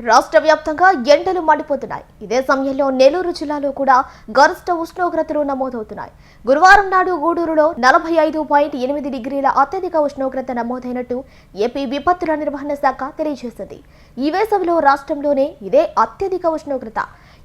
రాష్ట్ర వ్యాప్తంగా ఎండలు మండిపోతున్నాయి. ఇదే సమయంలో నెల్లూరు జిల్లాలో కూడా గరిష్ట ఉష్ణోగ్రతలు నమోదవుతున్నాయి. గురువారం నాడు గూడూరులో 45.8 డిగ్రీల అత్యధిక ఉష్ణోగ్రత నమోదైనట్టు ఏపీ విపత్తుల నిర్వహణ శాఖ తెలియజేసింది. ఈ వేసవిలో రాష్ట్రంలోనే ఇదే అత్యధిక ఉష్ణోగ్రత.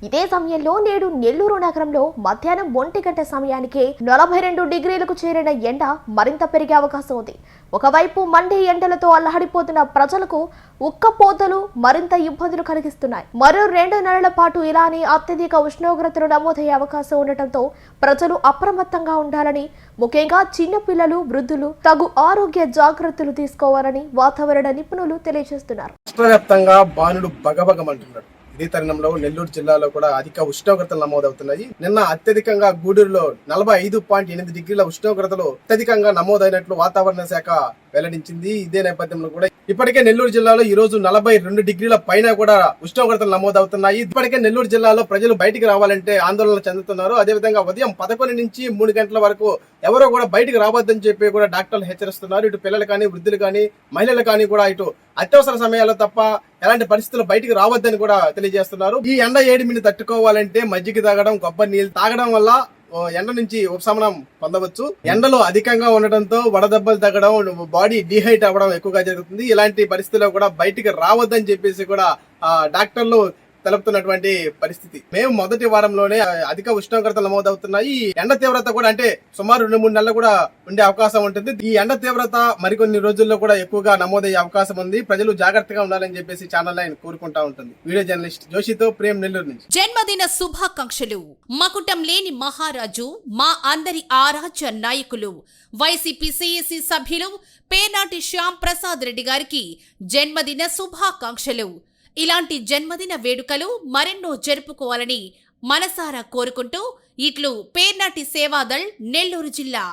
ఇదే సమయంలో నేడు నెల్లూరు నగరంలో మధ్యాహ్నం 1 గంట సమయానికి 42 డిగ్రీలకు చేరిన ఎండ మరింత పెరిగే అవకాశం ఉంది. ఒకవైపు మండే ఎండలతో అల్లహడిపోతున్న ప్రజలకు ఉక్కపోతలు మరింత ఇబ్బందులు కలిగిస్తున్నాయి. మరో 2 నెలల పాటు ఇలానే అత్యధిక ఉష్ణోగ్రతలు నమోదయ్యే అవకాశం ఉండటంతో ప్రజలు అప్రమత్తంగా ఉండాలని, ముఖ్యంగా చిన్నపిల్లలు, వృద్ధులు తగు ఆరోగ్య జాగ్రత్తలు తీసుకోవాలని వాతావరణ నిపుణులు తెలియజేస్తున్నారు. రాష్ట్రవ్యాప్తంగా బాణుడు బగబగమంటున్నాడు. ఇదే తరుణంలో నెల్లూరు జిల్లాలో కూడా అధిక ఉష్ణోగ్రతలు నమోదవుతున్నాయి. నిన్న అత్యధికంగా గూడూరులో 45.8 డిగ్రీల ఉష్ణోగ్రతలు అత్యధికంగా నమోదైనట్లు వాతావరణ శాఖ వెల్లడించింది. ఇదే నేపథ్యంలో కూడా ఇప్పటికే నెల్లూరు జిల్లాలో ఈ రోజు 42 డిగ్రీల పైన కూడా ఉష్ణోగ్రతలు నమోదవుతున్నాయి. ఇప్పటికే నెల్లూరు జిల్లాలో ప్రజలు బయటికి రావాలంటే ఆందోళన చెందుతున్నారు. అదేవిధంగా ఉదయం 11 నుంచి 3 గంటల వరకు ఎవరో కూడా బయటికి రావద్దని చెప్పి కూడా డాక్టర్లు హెచ్చరిస్తున్నారు. ఇటు పిల్లలు కానీ, వృద్ధులు కానీ, మహిళలు కానీ కూడా ఇటు అత్యవసర సమయాల్లో తప్ప ఎలాంటి పరిస్థితుల్లో బయటికి రావద్దని కూడా తెలియజేస్తున్నారు. ఈ ఎండ ఏడిమిని తట్టుకోవాలంటే మజ్జిగ తాగడం, కొబ్బరి నీళ్ళు తాగడం వల్ల ఎండ నుంచి ఉపశమనం పొందవచ్చు. ఎండలు అధికంగా ఉండటంతో వడదెబ్బలు తగ్గడం, బాడీ డీహైట్ అవ్వడం ఎక్కువగా జరుగుతుంది. ఇలాంటి పరిస్థితుల్లో కూడా బయటికి రావద్దని చెప్పేసి కూడా డాక్టర్లు తెలుపుతున్నటువంటి పరిస్థితి. మేము మొదటి వారంలోనే అధిక ఉష్ణోగ్రతలు నమోదవుతున్నాయి. ఈ ఎండ తీవ్రత కూడా అంటే సుమారు 2-3 నెలలు కూడా ఉండే అవకాశం ఉంటుంది. ఈ ఎండ తీవ్రత మరికొన్ని రోజుల్లో కూడా ఎక్కువగా నమోదయ్యే అవకాశం ఉంది. ప్రజలు జాగ్రత్తగా ఉండాలని చెప్పేసి ఛానల్ లైన్ కోరుకుంటా ఉంటుంది. వీడియో జర్నలిస్ట్ జోషితో ప్రేమ్, నెల్లూరు నుంచి. జన్మదిన శుభాకాంక్షలు. మకుటం లేని మహారాజు, మా అందరి ఆరాధ్య నాయకులు వైసీపీ సిఎసి సభ్యులు పేర్నాటి శ్యామ్ ప్రసాద్ రెడ్డి గారికి జన్మదిన శుభాకాంక్షలు. ఇలాంటి జన్మదిన వేడుకలు మరెన్నో జరుపుకోవాలని మనసారా కోరుకుంటూ ఇట్లు పేర్నాటి సేవాదళ్, నెల్లూరు జిల్లా.